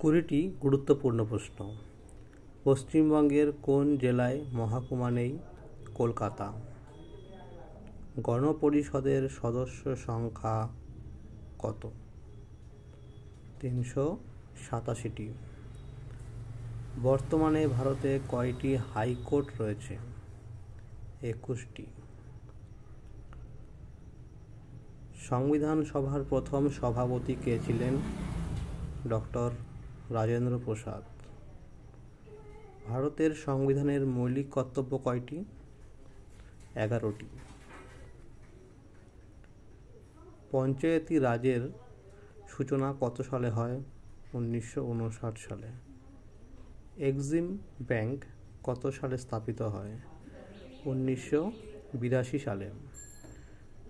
কুড়িটি গুরুত্বপূর্ণ প্রশ্ন। পশ্চিমবঙ্গের কোন জেলায় মহকুমা নেই? কলকাতা। গণপরিষদের সদস্য সংখ্যা কত? ৩৮৭টি। বর্তমানে ভারতে কয়টি হাইকোর্ট রয়েছে? ২১টি। সংবিধান সভার প্রথম সভাপতি কে ছিলেন? ডক্টর রাজেন্দ্র প্রসাদ। ভারতের সংবিধানের মৌলিক কর্তব্য কয়টি? ১১টি। পঞ্চায়েতি রাজের সূচনা কত সালে হয়? ১৯৫৯ সালে। এক্সিম ব্যাংক কত সালে স্থাপিত হয়? ১৯৮২ সালে।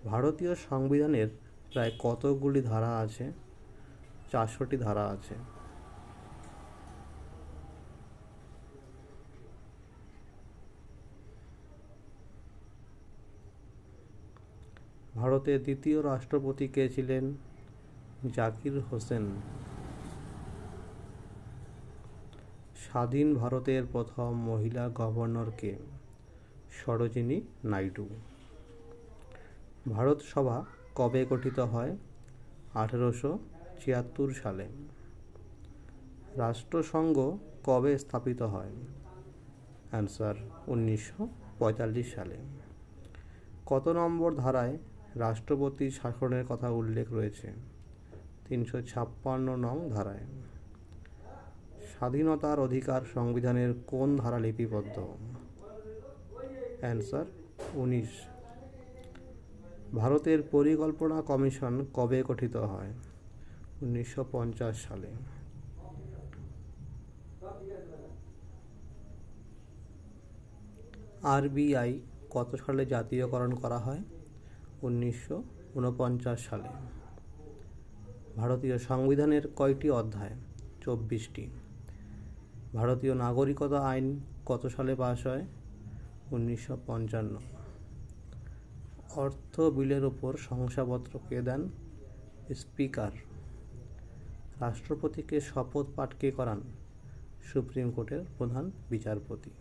ভারতীয় সংবিধানের প্রায় কতগুলি ধারা আছে? ৪০০টি ধারা আছে। ভারতের দ্বিতীয় রাষ্ট্রপতি কে ছিলেন? জাকির হোসেন। স্বাধীন ভারতের প্রথম মহিলা গভর্নর কে? সরোজিনী নাইডু। ভারত সভা কবে গঠিত হয়? ১৮৭৪ সালে। রাষ্ট্রসংঘ কবে স্থাপিত হয়? অ্যান্সার ১৯৪৫ সালে। কত নম্বর ধারায় রাষ্ট্রপতির শাসনের কথা উল্লেখ রয়েছে? ৩৫৬ নং ধারায়। স্বাধীনতার অধিকার সংবিধানের কোন ধারা লিপিবদ্ধ? অ্যান্সার ১৯। ভারতের পরিকল্পনা কমিশন কবে গঠিত হয়? ১৯৫০ সালে। আরবিআই কত সালে জাতীয়করণ করা হয়? ১৯৪৯ সালে। ভারতীয় সংবিধানের কয়টি অধ্যায়? ২৪টি। ভারতীয় নাগরিকতা আইন কত সালে পাস হয়? ১৯৫৫। অর্থ বিলের ওপর শংসাপত্র কে দেন? স্পিকার। রাষ্ট্রপতিকে শপথ পাঠ কে করান? সুপ্রিম কোর্টের প্রধান বিচারপতি।